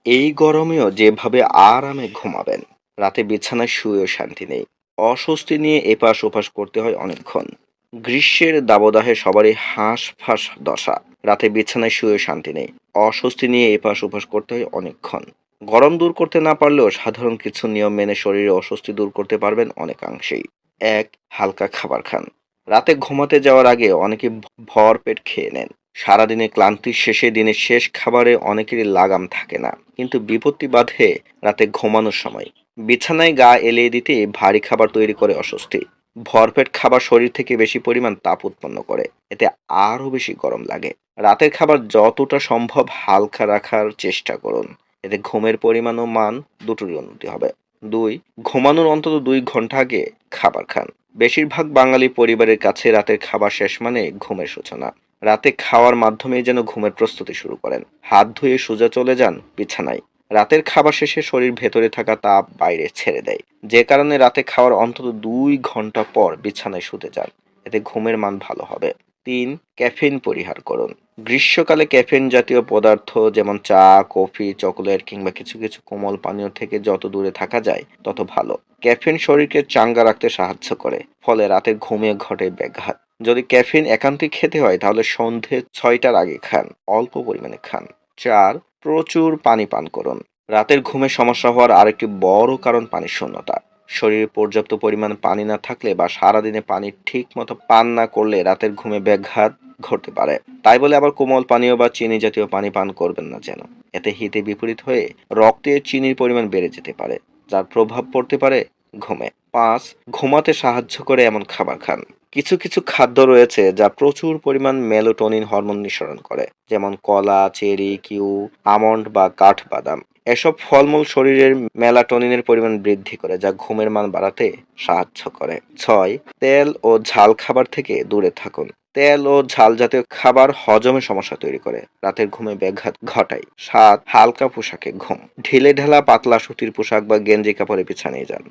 এই গরমেও যেভাবে আরামে ঘুমাবেন, রাতে বিছানায় শুয়েও শান্তি নেই। অস্বস্তি নিয়ে এপাশ ওপাশ করতে হয় অনেকক্ষণ। গ্রীষ্মের দাবদাহে সবারই হাঁসফাঁস দশা। রাতে বিছানায় শুয়েও শান্তি নেই। অস্বস্তি নিয়ে এপাশ ওপাশ করতে হয় অনেকক্ষণ। গরম দূর করতে না পারলেও সাধারণ কিছু নিয়ম মেনে শরীরে অস্বস্তি দূর করতে পারবেন অনেকাংশেই। এক, হালকা খাবার খান। রাতে ঘুমাতে যাওয়ার আগে অনেকে ভরপেট খেয়ে নেন। সারাদিনে ক্লান্তির শেষে দিনের শেষ খাবারে অনেকেরই লাগাম থাকে না, কিন্তু বিপত্তি বাধে রাতে ঘুমানোর সময়। বিছানায় গা এলিয়ে দিতে ভারী খাবার তৈরি করে অস্বস্তি। ভরপেট খাবার শরীর থেকে বেশি পরিমাণ তাপ উৎপন্ন করে, এতে আরো বেশি গরম লাগে। রাতের খাবার যতটা সম্ভব হালকা রাখার চেষ্টা করুন, এতে ঘুমের পরিমাণ ও মান দুটোরই উন্নতি হবে। দুই, ঘুমানোর অন্তত 2 ঘন্টা আগে খাবার খান। বেশিরভাগ বাঙালি পরিবারের কাছে রাতের খাবার শেষ মানে ঘুমের সূচনা। রাতে খাওয়ার মাধ্যমেই যেন ঘুমের প্রস্তুতি শুরু করেন। হাত ধুয়ে সোজা চলে যান বিছানায়। রাতের খাবার শেষে শরীর ভেতরে থাকা তাপ বাইরে ছেড়ে দেয়, যে কারণে রাতে খাওয়ার অন্তত 2 ঘন্টা পর বিছানায় শুতে যান। এতে ঘুমের মান ভালো হবে। তিন, ক্যাফিন পরিহার করুন। গ্রীষ্মকালে ক্যাফিন জাতীয় পদার্থ যেমন চা, কফি, চকোলেট কিংবা কিছু কিছু কোমল পানীয় থেকে যত দূরে থাকা যায় তত ভালো। ক্যাফিন শরীরকে চাঙ্গা রাখতে সাহায্য করে, ফলে রাতে ঘুমিয়ে ঘটে ব্যাঘাত। যদি ক্যাফিন একান্তই খেতে হয় তাহলে সন্ধে 6টার আগে খান, অল্প পরিমাণে খান। চার, প্রচুর পানি পান করুন। রাতের ঘুমে সমস্যা হওয়ার আরেকটি বড় কারণ পানির শূন্যতা। শরীরে পর্যাপ্ত পরিমাণ পানি না থাকলে বা সারাদিনে পানি ঠিক মতো পান না করলে রাতের ঘুমে ব্যাঘাত ঘটতে পারে। তাই বলে আবার কোমল পানীয় বা চিনি জাতীয় পানি পান করবেন না যেন। এতে হিতে বিপরীত হয়ে রক্তে চিনির পরিমাণ বেড়ে যেতে পারে, যার প্রভাব পড়তে পারে ঘুমে। পাঁচ, ঘুমাতে সাহায্য করে এমন খাবার খান। কিছু কিছু খাদ্য রয়েছে যা প্রচুর পরিমাণ মেলাটোনিন হরমোন নিঃসরণ করে, যেমন কলা, চেরি, কিউ, আমন্ড বা কাঠবাদাম। এসব ফলমূল শরীরের মেলাটোনিনের পরিমাণ বৃদ্ধি করে, যা ঘুমের মান বাড়াতে সাহায্য করে। ছয়, তেল ও ঝাল খাবার থেকে দূরে থাকুন। তেল ও ঝাল জাতীয় খাবার হজমে সমস্যা তৈরি করে, রাতের ঘুমে ব্যাঘাত ঘটায়। সাত, হালকা পোশাকে ঘুম। ঢিলেঢালা পাতলা সুতির পোশাক বা গেঞ্জি কাপড়ে বিছানায় যান।